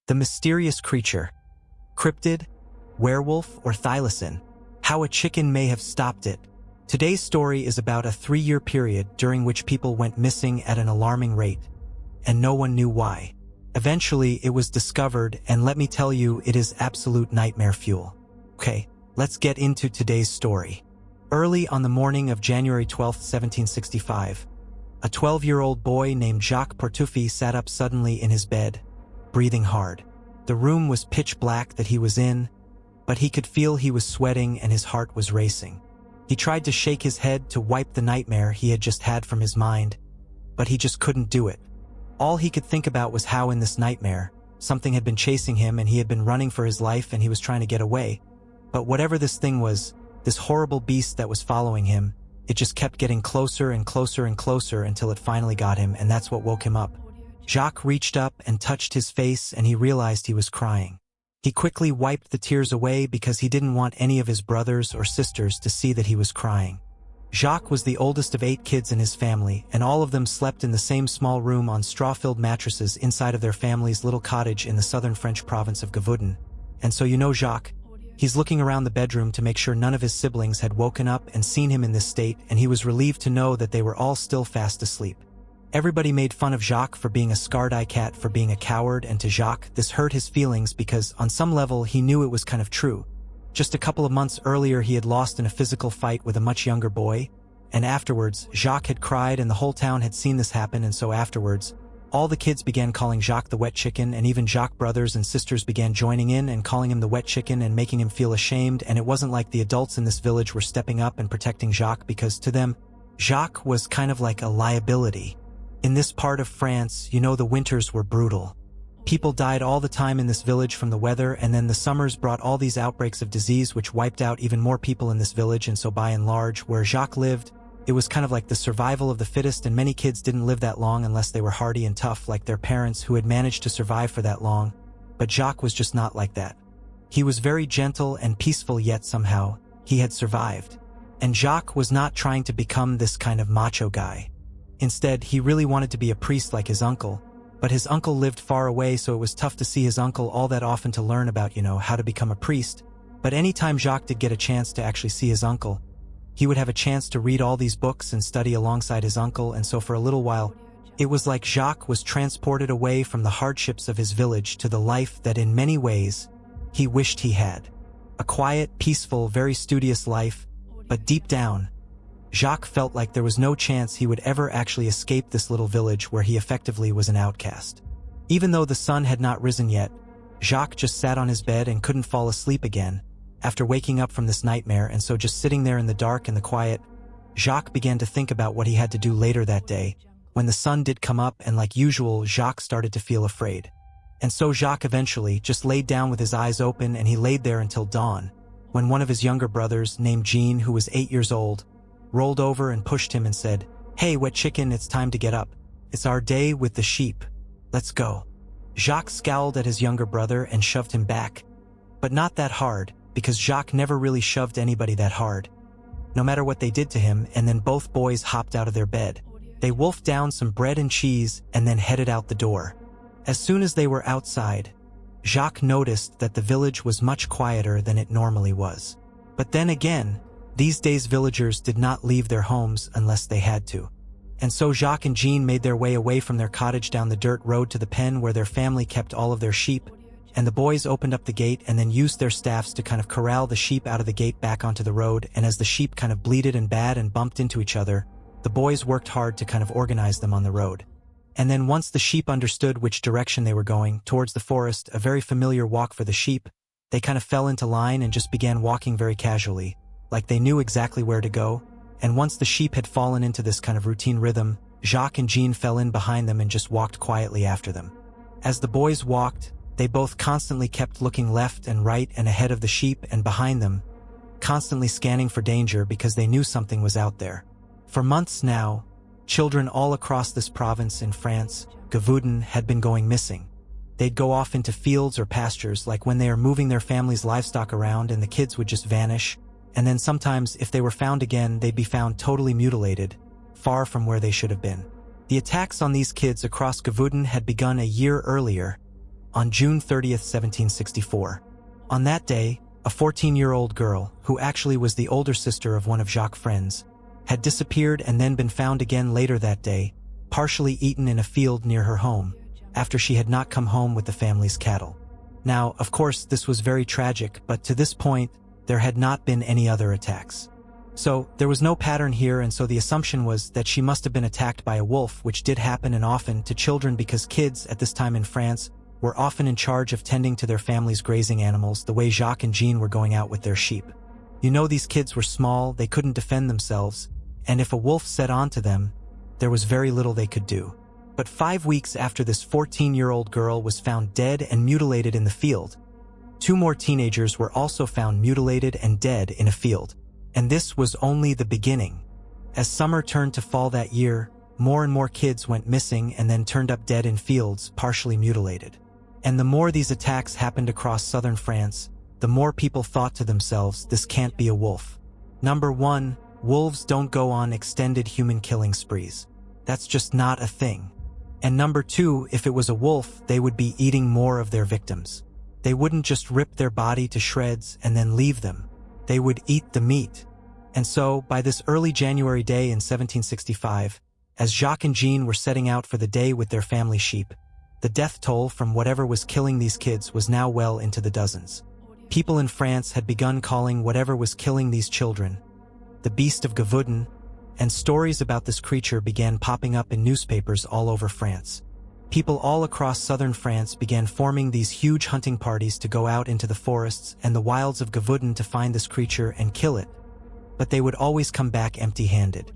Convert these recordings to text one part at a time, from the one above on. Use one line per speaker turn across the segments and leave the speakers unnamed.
The mysterious creature. Cryptid, werewolf, or thylacine. How a chicken may have stopped it. Today's story is about a 3-year period during which people went missing at an alarming rate, and no one knew why. Eventually, it was discovered, and let me tell you, it is absolute nightmare fuel. Okay, let's get into today's story. Early on the morning of January 12, 1765, a 12-year-old boy named Jacques Portuffi sat up suddenly in his bed, breathing hard. The room was pitch black that he was in, but he could feel he was sweating and his heart was racing. He tried to shake his head to wipe the nightmare he had just had from his mind, but he just couldn't do it. All he could think about was how in this nightmare, something had been chasing him and he had been running for his life and he was trying to get away. But whatever this thing was, this horrible beast that was following him, it just kept getting closer and closer and closer until it finally got him, and that's what woke him up. Jacques reached up and touched his face and he realized he was crying. He quickly wiped the tears away because he didn't want any of his brothers or sisters to see that he was crying. Jacques was the oldest of 8 kids in his family, and all of them slept in the same small room on straw-filled mattresses inside of their family's little cottage in the southern French province of Gavaudan. And so you know Jacques. He's looking around the bedroom to make sure none of his siblings had woken up and seen him in this state, and he was relieved to know that they were all still fast asleep. Everybody made fun of Jacques for being a scarred-eye cat, for being a coward, and to Jacques, this hurt his feelings because, on some level, he knew it was kind of true. Just a couple of months earlier, he had lost in a physical fight with a much younger boy, and afterwards, Jacques had cried and the whole town had seen this happen, and so afterwards, all the kids began calling Jacques the wet chicken, and even Jacques' brothers and sisters began joining in and calling him the wet chicken and making him feel ashamed, and it wasn't like the adults in this village were stepping up and protecting Jacques because, to them, Jacques was kind of like a liability. In this part of France, you know, the winters were brutal. People died all the time in this village from the weather, and then the summers brought all these outbreaks of disease which wiped out even more people in this village, and so by and large, where Jacques lived, it was kind of like the survival of the fittest, and many kids didn't live that long unless they were hardy and tough like their parents who had managed to survive for that long. But Jacques was just not like that. He was very gentle and peaceful, yet somehow, he had survived. And Jacques was not trying to become this kind of macho guy. Instead, he really wanted to be a priest like his uncle, but his uncle lived far away, so it was tough to see his uncle all that often to learn about, how to become a priest. But anytime Jacques did get a chance to actually see his uncle, he would have a chance to read all these books and study alongside his uncle, and so for a little while, it was like Jacques was transported away from the hardships of his village to the life that in many ways, he wished he had. A quiet, peaceful, very studious life, but deep down, Jacques felt like there was no chance he would ever actually escape this little village where he effectively was an outcast. Even though the sun had not risen yet, Jacques just sat on his bed and couldn't fall asleep again after waking up from this nightmare, and so just sitting there in the dark and the quiet, Jacques began to think about what he had to do later that day. When the sun did come up, and like usual, Jacques started to feel afraid. And so Jacques eventually just laid down with his eyes open, and he laid there until dawn, when one of his younger brothers, named Jean, who was 8 years old, rolled over and pushed him and said, "Hey, wet chicken, it's time to get up. It's our day with the sheep. Let's go." Jacques scowled at his younger brother and shoved him back. But not that hard, because Jacques never really shoved anybody that hard, no matter what they did to him, and then both boys hopped out of their bed. They wolfed down some bread and cheese and then headed out the door. As soon as they were outside, Jacques noticed that the village was much quieter than it normally was. But then again, these days villagers did not leave their homes unless they had to. And so Jacques and Jean made their way away from their cottage down the dirt road to the pen where their family kept all of their sheep, and the boys opened up the gate and then used their staffs to kind of corral the sheep out of the gate back onto the road, and as the sheep kind of bleated and bad and bumped into each other, the boys worked hard to kind of organize them on the road. And then once the sheep understood which direction they were going, towards the forest, a very familiar walk for the sheep, they kind of fell into line and just began walking very casually, like they knew exactly where to go. And once the sheep had fallen into this kind of routine rhythm, Jacques and Jean fell in behind them and just walked quietly after them. As the boys walked, they both constantly kept looking left and right and ahead of the sheep and behind them, constantly scanning for danger because they knew something was out there. For months now, children all across this province in France, Gavaudan, had been going missing. They'd go off into fields or pastures, like when they are moving their family's livestock around, and the kids would just vanish. And then sometimes, if they were found again, they'd be found totally mutilated, far from where they should have been. The attacks on these kids across Gavaudan had begun a year earlier, on June 30th, 1764. On that day, a 14-year-old girl, who actually was the older sister of one of Jacques' friends, had disappeared and then been found again later that day, partially eaten in a field near her home, after she had not come home with the family's cattle. Now, of course, this was very tragic, but to this point, there had not been any other attacks. So, there was no pattern here, and so the assumption was that she must have been attacked by a wolf, which did happen and often to children because kids, at this time in France, were often in charge of tending to their family's grazing animals the way Jacques and Jean were going out with their sheep. You know, these kids were small, they couldn't defend themselves, and if a wolf set onto them, there was very little they could do. But 5 weeks after this 14-year-old girl was found dead and mutilated in the field, 2 more teenagers were also found mutilated and dead in a field. And this was only the beginning. As summer turned to fall that year, more and more kids went missing and then turned up dead in fields, partially mutilated. And the more these attacks happened across southern France, the more people thought to themselves, this can't be a wolf. Number 1, wolves don't go on extended human killing sprees. That's just not a thing. And number 2, if it was a wolf, they would be eating more of their victims. They wouldn't just rip their body to shreds and then leave them. They would eat the meat. And so, by this early January day in 1765, as Jacques and Jean were setting out for the day with their family sheep, the death toll from whatever was killing these kids was now well into the dozens. People in France had begun calling whatever was killing these children the Beast of Gavaudan, and stories about this creature began popping up in newspapers all over France. People all across southern France began forming these huge hunting parties to go out into the forests and the wilds of Gavaudan to find this creature and kill it. But they would always come back empty-handed.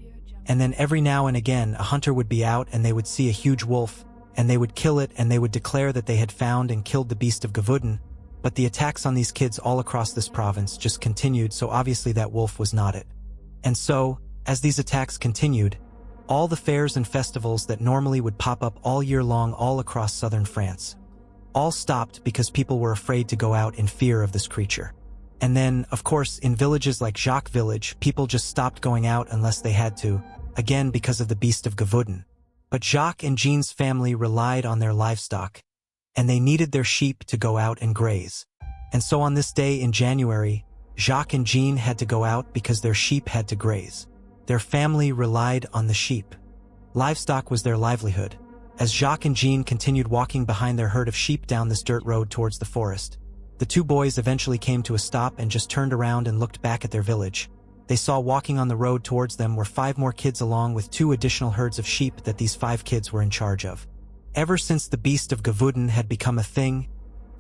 And then every now and again a hunter would be out and they would see a huge wolf, and they would kill it and they would declare that they had found and killed the Beast of Gavaudan, but the attacks on these kids all across this province just continued, so obviously that wolf was not it. And so, as these attacks continued, all the fairs and festivals that normally would pop up all year long all across southern France all stopped because people were afraid to go out in fear of this creature. And then, of course, in villages like Jacques Village, people just stopped going out unless they had to, again because of the Beast of Gavaudan. But Jacques and Jean's family relied on their livestock, and they needed their sheep to go out and graze. And so on this day in January, Jacques and Jean had to go out because their sheep had to graze. Their family relied on the sheep. Livestock was their livelihood. As Jacques and Jean continued walking behind their herd of sheep down this dirt road towards the forest, the 2 boys eventually came to a stop and just turned around and looked back at their village. They saw walking on the road towards them were 5 more kids along with 2 additional herds of sheep that these 5 kids were in charge of. Ever since the Beast of Gavaudan had become a thing,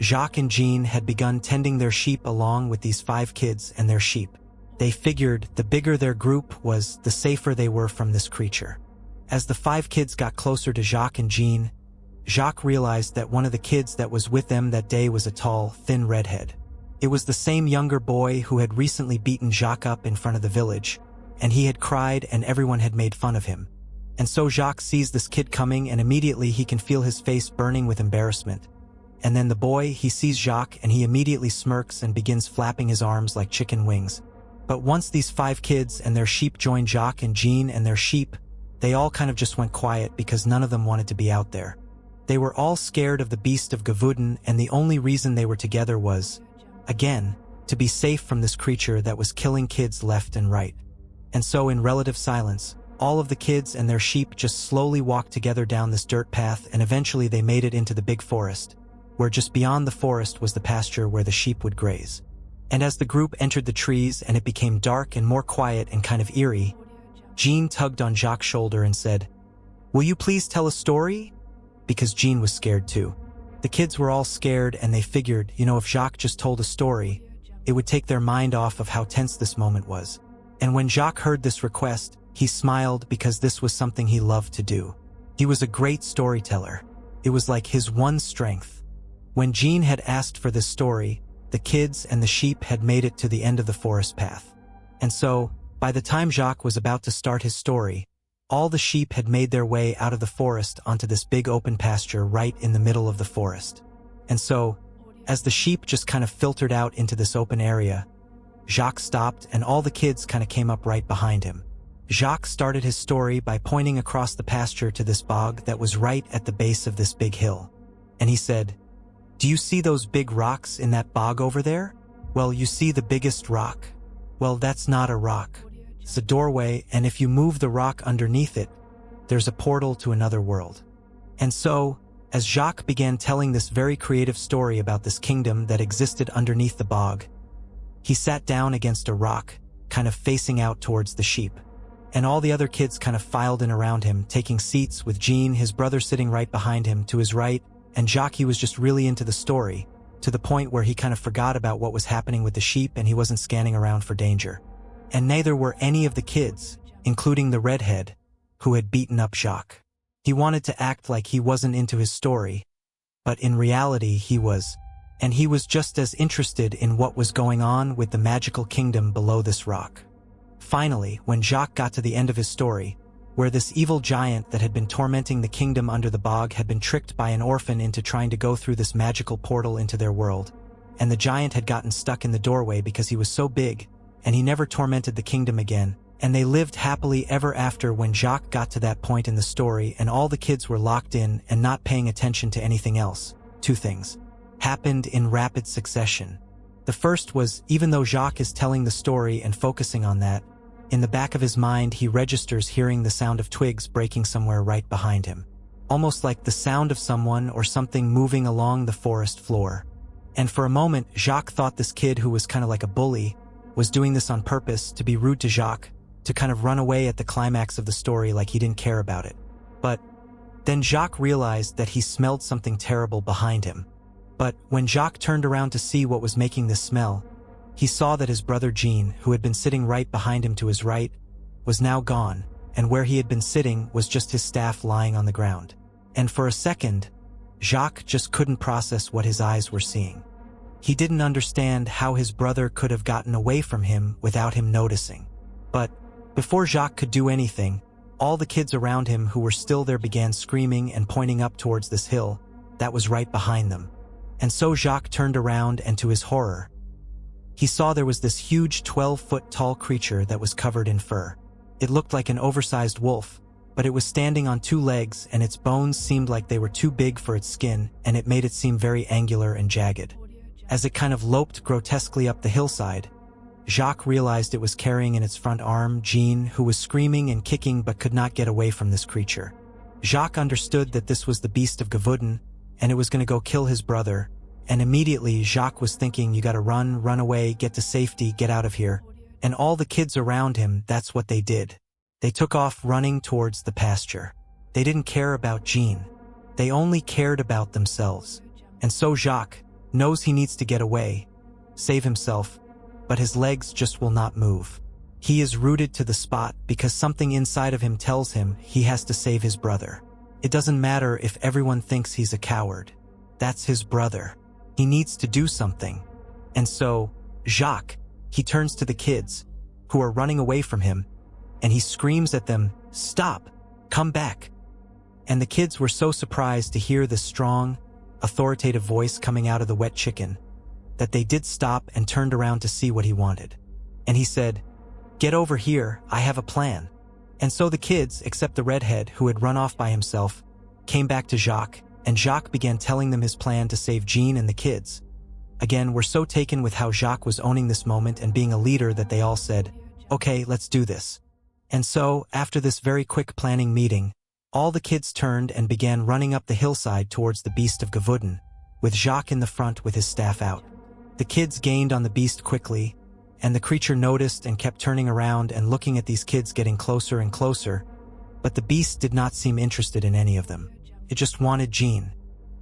Jacques and Jean had begun tending their sheep along with these 5 kids and their sheep. They figured the bigger their group was, the safer they were from this creature. As the 5 kids got closer to Jacques and Jean, Jacques realized that one of the kids that was with them that day was a tall, thin redhead. It was the same younger boy who had recently beaten Jacques up in front of the village, and he had cried and everyone had made fun of him. And so Jacques sees this kid coming and immediately he can feel his face burning with embarrassment. And then the boy, he sees Jacques and he immediately smirks and begins flapping his arms like chicken wings. But once these 5 kids and their sheep joined Jacques and Jean and their sheep, they all kind of just went quiet because none of them wanted to be out there. They were all scared of the Beast of Gavaudan, and the only reason they were together was, again, to be safe from this creature that was killing kids left and right. And so in relative silence, all of the kids and their sheep just slowly walked together down this dirt path, and eventually they made it into the big forest, where just beyond the forest was the pasture where the sheep would graze. And as the group entered the trees and it became dark and more quiet and kind of eerie, Jean tugged on Jacques' shoulder and said, "Will you please tell a story?" Because Jean was scared too. The kids were all scared and they figured, if Jacques just told a story, it would take their mind off of how tense this moment was. And when Jacques heard this request, he smiled because this was something he loved to do. He was a great storyteller. It was like his one strength. When Jean had asked for this story, the kids and the sheep had made it to the end of the forest path. And so, by the time Jacques was about to start his story, all the sheep had made their way out of the forest onto this big open pasture right in the middle of the forest. And so, as the sheep just kind of filtered out into this open area, Jacques stopped and all the kids kind of came up right behind him. Jacques started his story by pointing across the pasture to this bog that was right at the base of this big hill. And he said, Do you see those big rocks in that bog over there? Well, you see the biggest rock. Well, that's not a rock. It's a doorway, and if you move the rock underneath it, there's a portal to another world. And so, as Jacques began telling this very creative story about this kingdom that existed underneath the bog, he sat down against a rock, kind of facing out towards the sheep. And all the other kids kind of filed in around him, taking seats, with Jean, his brother, sitting right behind him to his right, and Jacques was just really into the story, to the point where he kind of forgot about what was happening with the sheep and he wasn't scanning around for danger. And neither were any of the kids, including the redhead, who had beaten up Jacques. He wanted to act like he wasn't into his story, but in reality he was, and he was just as interested in what was going on with the magical kingdom below this rock. Finally, when Jacques got to the end of his story, where this evil giant that had been tormenting the kingdom under the bog had been tricked by an orphan into trying to go through this magical portal into their world, and the giant had gotten stuck in the doorway because he was so big, and he never tormented the kingdom again, and they lived happily ever after. When Jacques got to that point in the story and all the kids were locked in and not paying attention to anything else, two things happened in rapid succession. The first was, even though Jacques is telling the story and focusing on that, in the back of his mind he registers hearing the sound of twigs breaking somewhere right behind him, almost like the sound of someone or something moving along the forest floor. And for a moment, Jacques thought this kid, who was kind of like a bully, was doing this on purpose to be rude to Jacques, to kind of run away at the climax of the story like he didn't care about it. But then Jacques realized that he smelled something terrible behind him. But when Jacques turned around to see what was making this smell, he saw that his brother Jean, who had been sitting right behind him to his right, was now gone, and where he had been sitting was just his staff lying on the ground. And for a second, Jacques just couldn't process what his eyes were seeing. He didn't understand how his brother could have gotten away from him without him noticing. But before Jacques could do anything, all the kids around him who were still there began screaming and pointing up towards this hill that was right behind them. And so Jacques turned around, and to his horror, he saw there was this huge 12-foot tall creature that was covered in fur. It looked like an oversized wolf, but it was standing on two legs, and its bones seemed like they were too big for its skin, and it made it seem very angular and jagged. As it kind of loped grotesquely up the hillside, Jacques realized it was carrying in its front arm Jean, who was screaming and kicking but could not get away from this creature. Jacques understood that this was the beast of Gavudin, and it was going to go kill his brother, and immediately Jacques was thinking, you gotta run away, get to safety, get out of here. And all the kids around him, that's what they did. They took off running towards the pasture. They didn't care about Jean. They only cared about themselves. And so Jacques knows he needs to get away, save himself, but his legs just will not move. He is rooted to the spot because something inside of him tells him he has to save his brother. It doesn't matter if everyone thinks he's a coward. That's his brother. He needs to do something. And so, Jacques, he turns to the kids, who are running away from him, and he screams at them, "Stop! Come back!" And the kids were so surprised to hear this strong, authoritative voice coming out of the wet chicken, that they did stop and turned around to see what he wanted. And he said, "Get over here, I have a plan." And so the kids, except the redhead, who had run off by himself, came back to Jacques, and Jacques began telling them his plan to save Jean and the kids. Again, we're so taken with how Jacques was owning this moment and being a leader that they all said, "Okay, let's do this." And so, after this very quick planning meeting, all the kids turned and began running up the hillside towards the beast of Gavudin, with Jacques in the front with his staff out. The kids gained on the beast quickly, and the creature noticed and kept turning around and looking at these kids getting closer and closer, but the beast did not seem interested in any of them. It just wanted Jean.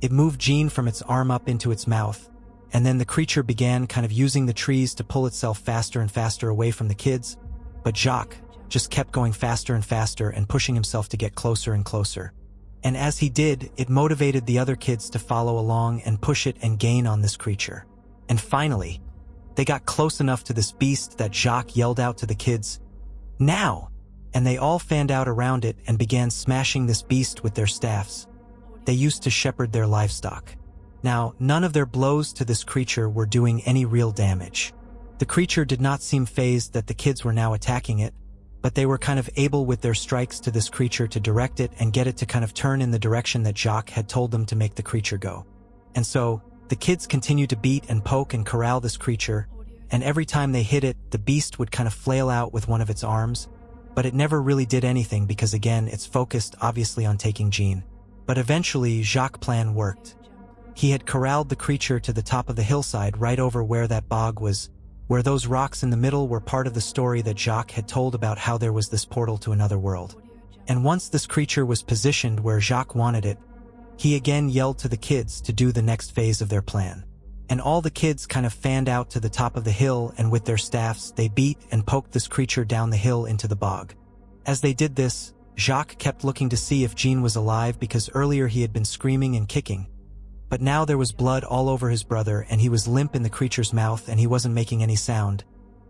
It moved Jean from its arm up into its mouth, and then the creature began kind of using the trees to pull itself faster and faster away from the kids, but Jacques just kept going faster and faster and pushing himself to get closer and closer. And as he did, it motivated the other kids to follow along and push it and gain on this creature. And finally, they got close enough to this beast that Jacques yelled out to the kids, "Now!" And they all fanned out around it and began smashing this beast with their staffs. They used to shepherd their livestock. Now, none of their blows to this creature were doing any real damage. The creature did not seem fazed that the kids were now attacking it, but they were kind of able with their strikes to this creature to direct it and get it to kind of turn in the direction that Jacques had told them to make the creature go. And so, The kids continued to beat and poke and corral this creature, and every time they hit it, the beast would kind of flail out with one of its arms, but it never really did anything because again, it's focused obviously on taking Jean. But eventually, Jacques' plan worked. He had corralled the creature to the top of the hillside right over where that bog was, where those rocks in the middle were part of the story that Jacques had told about how there was this portal to another world. And once this creature was positioned where Jacques wanted it, he again yelled to the kids to do the next phase of their plan. And all the kids kind of fanned out to the top of the hill, and with their staffs, they beat and poked this creature down the hill into the bog. As they did this, Jacques kept looking to see if Jean was alive because earlier he had been screaming and kicking. But now there was blood all over his brother and he was limp in the creature's mouth and he wasn't making any sound.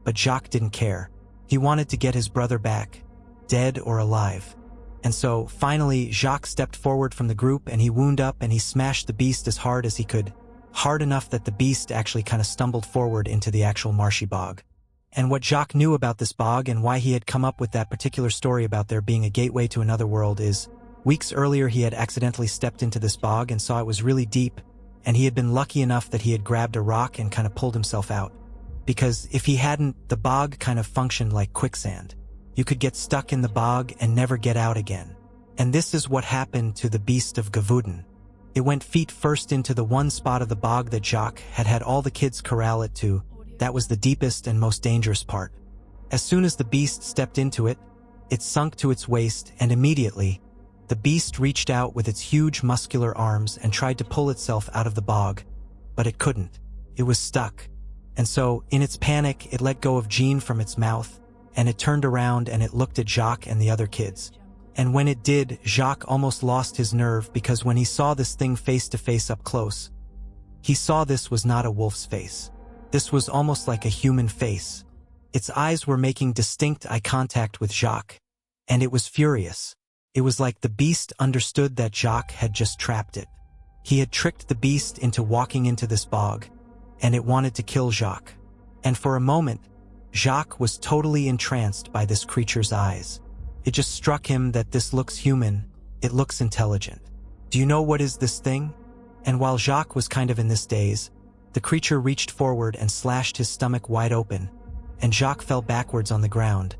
But Jacques didn't care. He wanted to get his brother back, dead or alive. And so, finally, Jacques stepped forward from the group and he wound up and he smashed the beast as hard as he could. Hard enough that the beast actually kind of stumbled forward into the actual marshy bog. And what Jacques knew about this bog and why he had come up with that particular story about there being a gateway to another world is, weeks earlier he had accidentally stepped into this bog and saw it was really deep, and he had been lucky enough that he had grabbed a rock and kind of pulled himself out. Because if he hadn't, the bog kind of functioned like quicksand. You could get stuck in the bog and never get out again. And this is what happened to the beast of Gavuden. It went feet first into the one spot of the bog that Jacques had had all the kids corral it to. That was the deepest and most dangerous part. As soon as the beast stepped into it, it sunk to its waist, and immediately, the beast reached out with its huge muscular arms and tried to pull itself out of the bog. But it couldn't. It was stuck. And so, in its panic, it let go of Jean from its mouth, and it turned around and it looked at Jacques and the other kids. And when it did, Jacques almost lost his nerve because when he saw this thing face to face up close, he saw this was not a wolf's face. This was almost like a human face. Its eyes were making distinct eye contact with Jacques, and it was furious. It was like the beast understood that Jacques had just trapped it. He had tricked the beast into walking into this bog, and it wanted to kill Jacques. And for a moment, Jacques was totally entranced by this creature's eyes. It just struck him that this looks human, it looks intelligent. Do you know what is this thing? And while Jacques was kind of in this daze, the creature reached forward and slashed his stomach wide open, and Jacques fell backwards on the ground.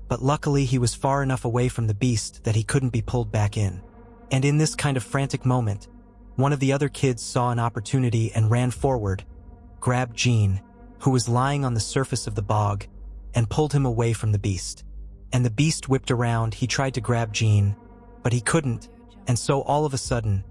But luckily he was far enough away from the beast that he couldn't be pulled back in. And in this kind of frantic moment, one of the other kids saw an opportunity and ran forward, grabbed Jean, who was lying on the surface of the bog, and pulled him away from the beast. And the beast whipped around. He tried to grab Jean, but he couldn't, and so all of a sudden,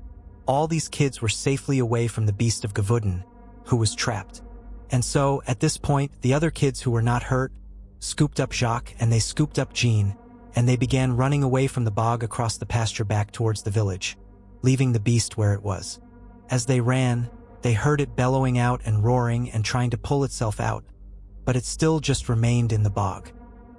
all these kids were safely away from the beast of Gavuden, who was trapped. And so, at this point, the other kids who were not hurt scooped up Jacques and they scooped up Jean, and they began running away from the bog across the pasture back towards the village, leaving the beast where it was. As they ran, they heard it bellowing out and roaring and trying to pull itself out, but it still just remained in the bog.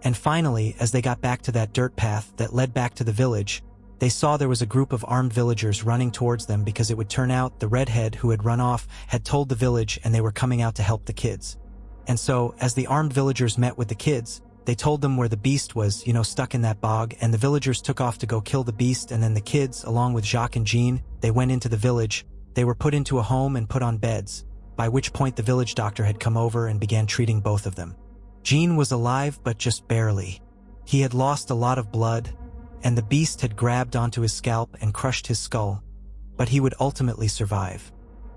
And finally, as they got back to that dirt path that led back to the village, they saw there was a group of armed villagers running towards them because it would turn out the redhead who had run off had told the village and they were coming out to help the kids. And so, as the armed villagers met with the kids, they told them where the beast was, stuck in that bog, and the villagers took off to go kill the beast, and then the kids, along with Jacques and Jean, they went into the village. They were put into a home and put on beds, by which point the village doctor had come over and began treating both of them. Jean was alive, but just barely. He had lost a lot of blood, and the beast had grabbed onto his scalp and crushed his skull, but he would ultimately survive.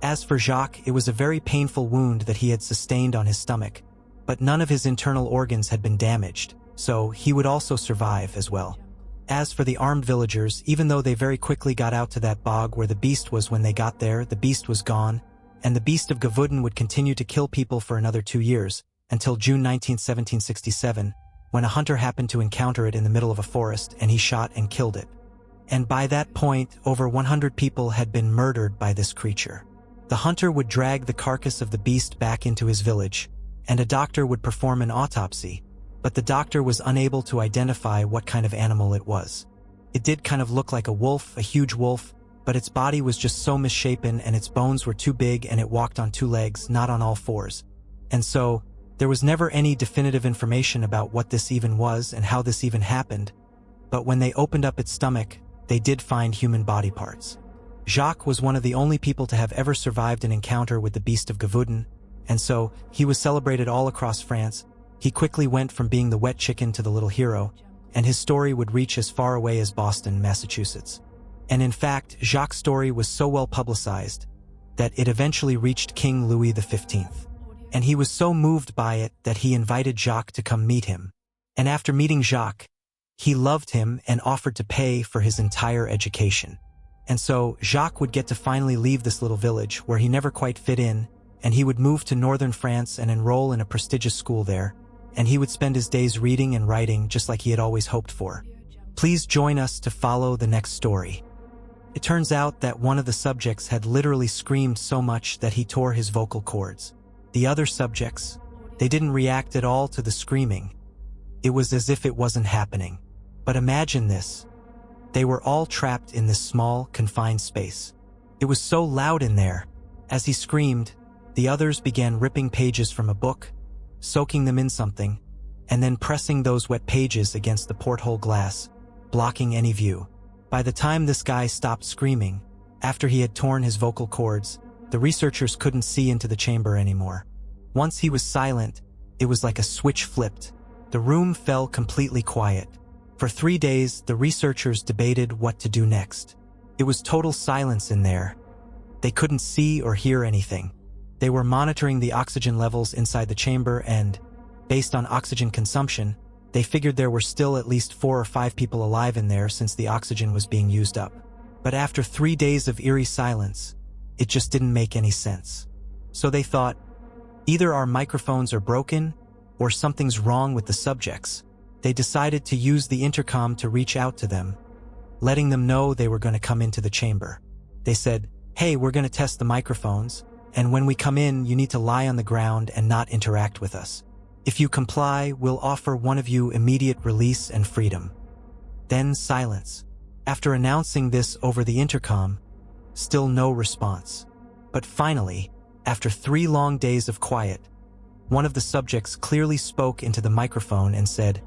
As for Jacques, it was a very painful wound that he had sustained on his stomach, but none of his internal organs had been damaged, so he would also survive as well. As for the armed villagers, even though they very quickly got out to that bog where the beast was when they got there, the beast was gone, and the beast of Gavuden would continue to kill people for another 2 years, until June 19, 1767, when a hunter happened to encounter it in the middle of a forest and he shot and killed it. And by that point, over 100 people had been murdered by this creature. The hunter would drag the carcass of the beast back into his village, and a doctor would perform an autopsy, but the doctor was unable to identify what kind of animal it was. It did kind of look like a wolf, a huge wolf, but its body was just so misshapen and its bones were too big and it walked on 2 legs, not on all 4s. And so, there was never any definitive information about what this even was and how this even happened, but when they opened up its stomach, they did find human body parts. Jacques was one of the only people to have ever survived an encounter with the beast of Gavaudan, and so he was celebrated all across France. He quickly went from being the wet chicken to the little hero, and his story would reach as far away as Boston, Massachusetts. And in fact, Jacques' story was so well publicized that it eventually reached King Louis XV. And he was so moved by it that he invited Jacques to come meet him. And after meeting Jacques, he loved him and offered to pay for his entire education. And so Jacques would get to finally leave this little village where he never quite fit in, and he would move to northern France and enroll in a prestigious school there, and he would spend his days reading and writing just like he had always hoped for. Please join us to follow the next story. It turns out that one of the subjects had literally screamed so much that he tore his vocal cords. The other subjects, they didn't react at all to the screaming. It was as if it wasn't happening. But imagine this. They were all trapped in this small, confined space. It was so loud in there. As he screamed, the others began ripping pages from a book, soaking them in something, and then pressing those wet pages against the porthole glass, blocking any view. By the time this guy stopped screaming, after he had torn his vocal cords, the researchers couldn't see into the chamber anymore. Once he was silent, it was like a switch flipped. The room fell completely quiet. For 3 days, the researchers debated what to do next. It was total silence in there. They couldn't see or hear anything. They were monitoring the oxygen levels inside the chamber and, based on oxygen consumption, they figured there were still at least 4 or 5 people alive in there since the oxygen was being used up. But after 3 days of eerie silence, it just didn't make any sense. So they thought, either our microphones are broken or something's wrong with the subjects. They decided to use the intercom to reach out to them, letting them know they were going to come into the chamber. They said, "Hey, we're going to test the microphones, and when we come in, you need to lie on the ground and not interact with us. If you comply, we'll offer one of you immediate release and freedom." Then silence. After announcing this over the intercom, still no response. But finally, after 3 long days of quiet, one of the subjects clearly spoke into the microphone and said,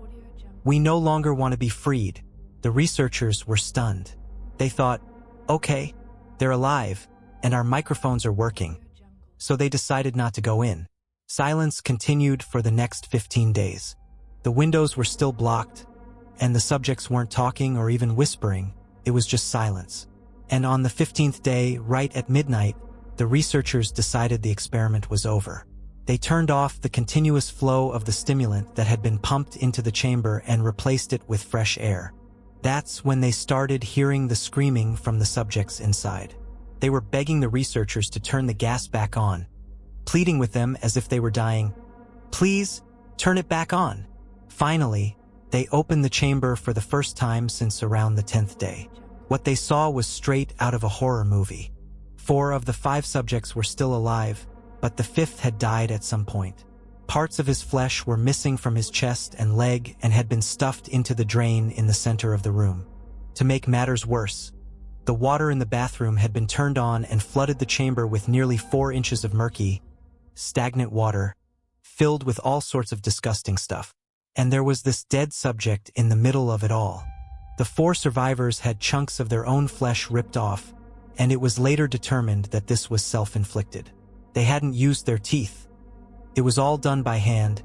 "We no longer want to be freed." The researchers were stunned. They thought, okay, they're alive, and our microphones are working. So they decided not to go in. Silence continued for the next 15 days. The windows were still blocked, and the subjects weren't talking or even whispering. It was just silence. And on the 15th day, right at midnight, the researchers decided the experiment was over. They turned off the continuous flow of the stimulant that had been pumped into the chamber and replaced it with fresh air. That's when they started hearing the screaming from the subjects inside. They were begging the researchers to turn the gas back on, pleading with them as if they were dying. "Please, turn it back on." Finally, they opened the chamber for the first time since around the 10th day. What they saw was straight out of a horror movie. 4 of the 5 subjects were still alive, but the 5th had died at some point. Parts of his flesh were missing from his chest and leg and had been stuffed into the drain in the center of the room. To make matters worse, the water in the bathroom had been turned on and flooded the chamber with nearly 4 inches of murky, stagnant water, filled with all sorts of disgusting stuff. And there was this dead subject in the middle of it all. The 4 survivors had chunks of their own flesh ripped off, and it was later determined that this was self-inflicted. They hadn't used their teeth. It was all done by hand,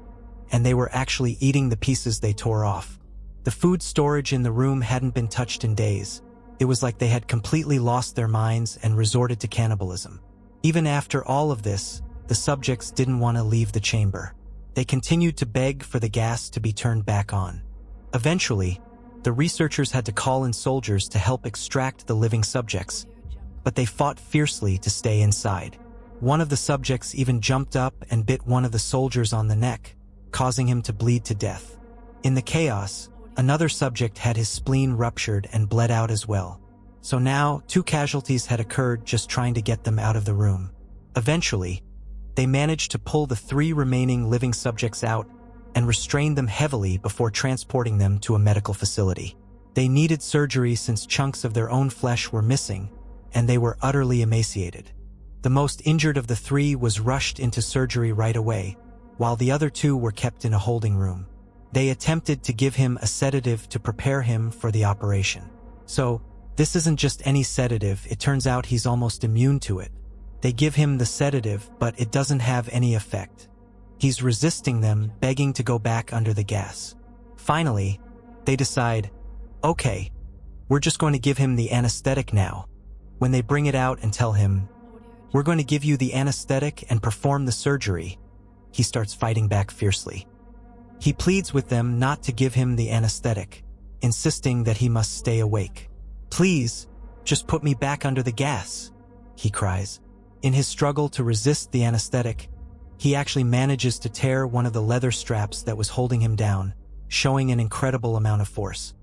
and they were actually eating the pieces they tore off. The food storage in the room hadn't been touched in days. It was like they had completely lost their minds and resorted to cannibalism. Even after all of this, the subjects didn't want to leave the chamber. They continued to beg for the gas to be turned back on. Eventually, the researchers had to call in soldiers to help extract the living subjects, but they fought fiercely to stay inside. One of the subjects even jumped up and bit one of the soldiers on the neck, causing him to bleed to death. In the chaos, another subject had his spleen ruptured and bled out as well. So now, 2 casualties had occurred just trying to get them out of the room. Eventually, they managed to pull the 3 remaining living subjects out and restrain them heavily before transporting them to a medical facility. They needed surgery since chunks of their own flesh were missing, and they were utterly emaciated. The most injured of the 3 was rushed into surgery right away, while the other 2 were kept in a holding room. They attempted to give him a sedative to prepare him for the operation. So, This isn't just any sedative, it turns out he's almost immune to it. They give him the sedative, but it doesn't have any effect. He's resisting them, begging to go back under the gas. Finally, they decide, okay, we're just going to give him the anesthetic now. When they bring it out and tell him, we're going to give you the anesthetic and perform the surgery, he starts fighting back fiercely. He pleads with them not to give him the anesthetic, insisting that he must stay awake. Please, just put me back under the gas, he cries. In his struggle to resist the anesthetic, he actually manages to tear one of the leather straps that was holding him down, showing an incredible amount of force.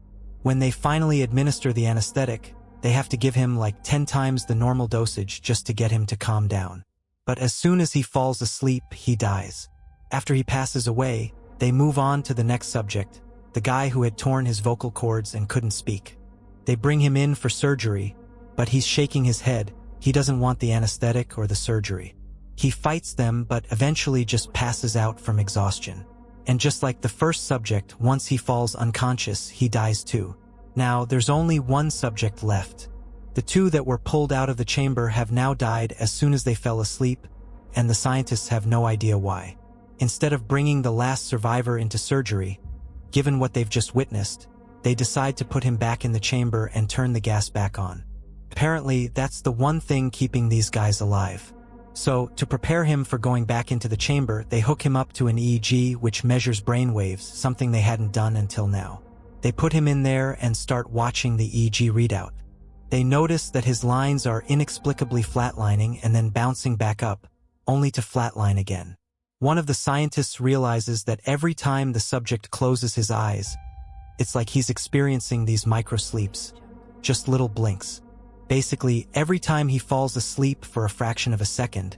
When they finally administer the anesthetic, they have to give him like 10 times the normal dosage just to get him to calm down. But as soon as he falls asleep, he dies. After he passes away, they move on to the next subject, the guy who had torn his vocal cords and couldn't speak. They bring him in for surgery, but he's shaking his head. He doesn't want the anesthetic or the surgery. He fights them but eventually just passes out from exhaustion. And just like the first subject, once he falls unconscious, he dies too. Now, there's only one subject left. The two that were pulled out of the chamber have now died as soon as they fell asleep, and the scientists have no idea why. Instead of bringing the last survivor into surgery, given what they've just witnessed, they decide to put him back in the chamber and turn the gas back on. Apparently, that's the one thing keeping these guys alive. So, to prepare him for going back into the chamber, they hook him up to an EEG which measures brain waves, something they hadn't done until now. They put him in there and start watching the EEG readout. They notice that his lines are inexplicably flatlining and then bouncing back up, only to flatline again. One of the scientists realizes that every time the subject closes his eyes, it's like he's experiencing these micro-sleeps, just little blinks. Basically, every time he falls asleep for a fraction of a second,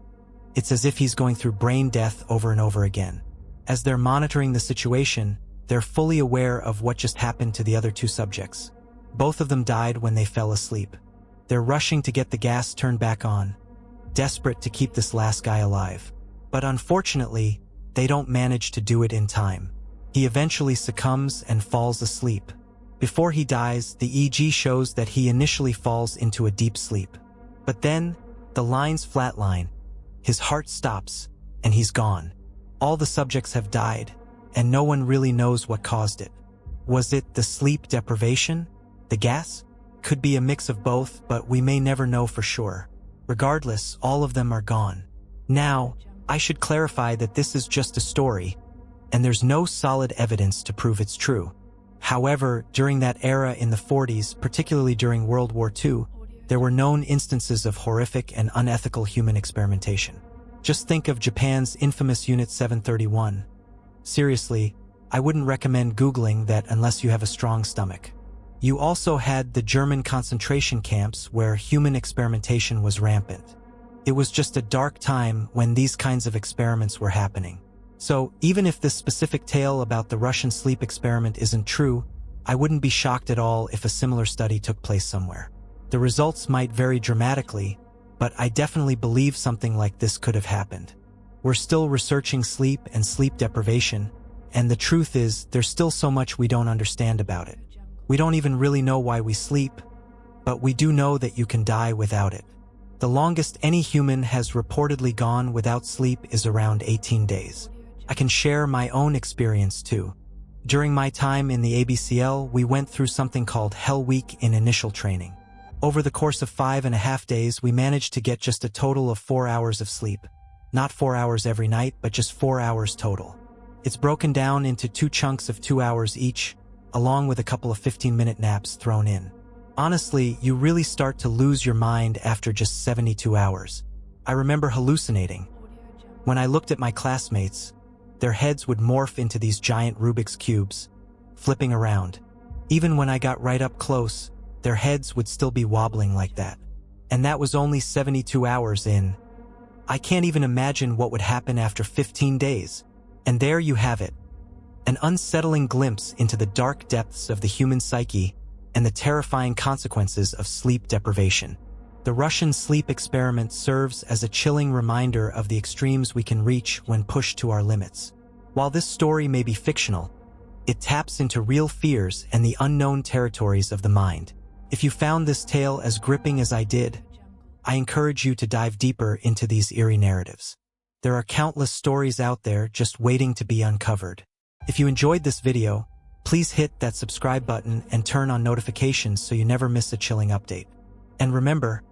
it's as if he's going through brain death over and over again. As they're monitoring the situation, they're fully aware of what just happened to the other two subjects. Both of them died when they fell asleep. They're rushing to get the gas turned back on, desperate to keep this last guy alive. But unfortunately, they don't manage to do it in time. He eventually succumbs and falls asleep. Before he dies, the EEG shows that he initially falls into a deep sleep. But then, the lines flatline, his heart stops, and he's gone. All the subjects have died, and no one really knows what caused it. Was it the sleep deprivation? The gas? Could be a mix of both, but we may never know for sure. Regardless, all of them are gone. Now, I should clarify that this is just a story, and there's no solid evidence to prove it's true. However, during that era in the 40s, particularly during World War II, there were known instances of horrific and unethical human experimentation. Just think of Japan's infamous Unit 731. Seriously, I wouldn't recommend Googling that unless you have a strong stomach. You also had the German concentration camps where human experimentation was rampant. It was just a dark time when these kinds of experiments were happening. So, even if this specific tale about the Russian sleep experiment isn't true, I wouldn't be shocked at all if a similar study took place somewhere. The results might vary dramatically, but I definitely believe something like this could have happened. We're still researching sleep and sleep deprivation, and the truth is, there's still so much we don't understand about it. We don't even really know why we sleep, but we do know that you can die without it. The longest any human has reportedly gone without sleep is around 18 days. I can share my own experience too. During my time in the ABCL, we went through something called Hell Week in initial training. Over the course of 5.5 days, we managed to get just a total of 4 hours of sleep. Not 4 hours every night, but just 4 hours total. It's broken down into 2 chunks of 2 hours each, along with a couple of 15-minute naps thrown in. Honestly, you really start to lose your mind after just 72 hours. I remember hallucinating. When I looked at my classmates, their heads would morph into these giant Rubik's cubes, flipping around. Even when I got right up close, their heads would still be wobbling like that. And that was only 72 hours in. I can't even imagine what would happen after 15 days. And there you have it. An unsettling glimpse into the dark depths of the human psyche and the terrifying consequences of sleep deprivation. The Russian sleep experiment serves as a chilling reminder of the extremes we can reach when pushed to our limits. While this story may be fictional, it taps into real fears and the unknown territories of the mind. If you found this tale as gripping as I did, I encourage you to dive deeper into these eerie narratives. There are countless stories out there just waiting to be uncovered. If you enjoyed this video, please hit that subscribe button and turn on notifications so you never miss a chilling update. And remember,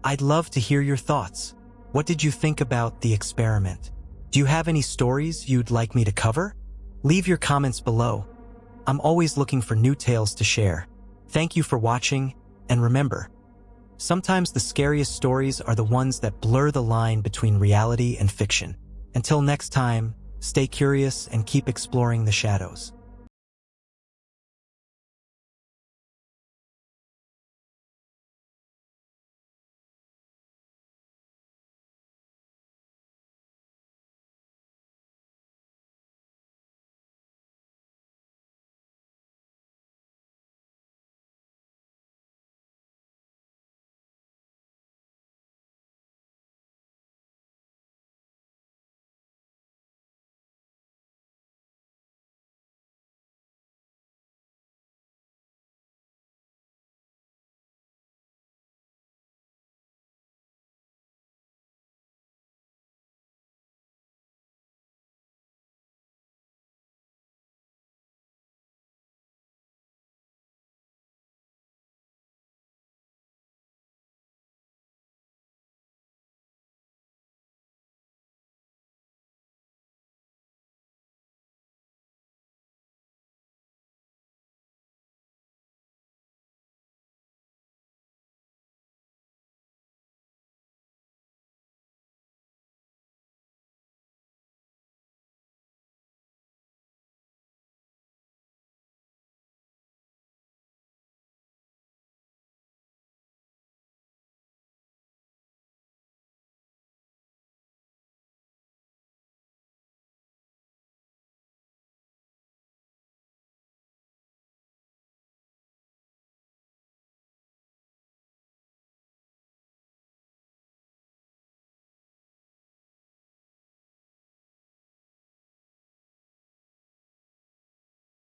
I'd love to hear your thoughts. What did you think about the experiment? Do you have any stories you'd like me to cover? Leave your comments below. I'm always looking for new tales to share. Thank you for watching, and remember, sometimes the scariest stories are the ones that blur the line between reality and fiction. Until next time, stay curious and keep exploring the shadows.